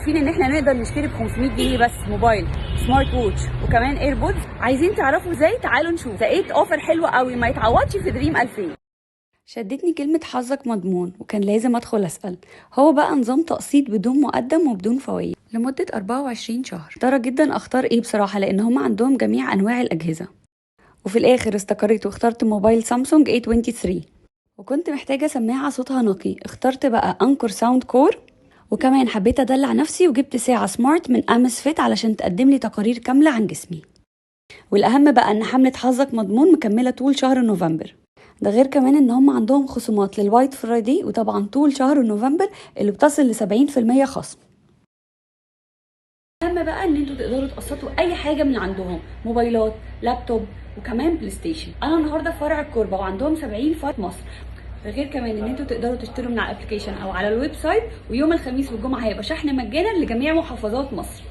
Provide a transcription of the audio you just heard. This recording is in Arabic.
عارفين ان احنا نقدر نشتري ب 500 جنيه بس موبايل سمارت ووتش وكمان ايربودز؟ عايزين تعرفوا ازاي؟ تعالوا نشوف. لقيت اوفر حلو قوي ما يتعوضش في دريم 2000. شدتني كلمة حظك مضمون، وكان لازم أدخل أسأل. هو بقى نظام تقسيط بدون مقدم وبدون فوائد لمدة 24 شهر. ترى جدا أختار إيه بصراحة، لأن هم عندهم جميع أنواع الأجهزة. وفي الآخر استقريت واخترت موبايل سامسونج A23، وكنت محتاجة سماعة صوتها نقي. اخترت بقى أنكور ساوند كور، وكمان حبيت أدلع نفسي وجبت ساعة سمارت من أمس فيت علشان تقدم لي تقارير كاملة عن جسمي. والأهم بقى إن حملة حظك مضمون مكملة طول شهر نوفمبر. ده غير كمان ان هم عندهم خصومات للوايت فرايدي، وطبعا طول شهر نوفمبر اللي بتصل ل 70% خصم. اهم بقى ان انتوا تقدروا تقسطوا اي حاجه من عندهم، موبايلات، لابتوب، وكمان بلاي ستيشن. انا النهارده في فرع الكوربه وعندهم 70 فرع في مصر. ده غير كمان ان انتوا تقدروا تشتروا من على الابلكيشن او على الويب سايت، ويوم الخميس والجمعه هيبقى شحن مجانا لجميع محافظات مصر.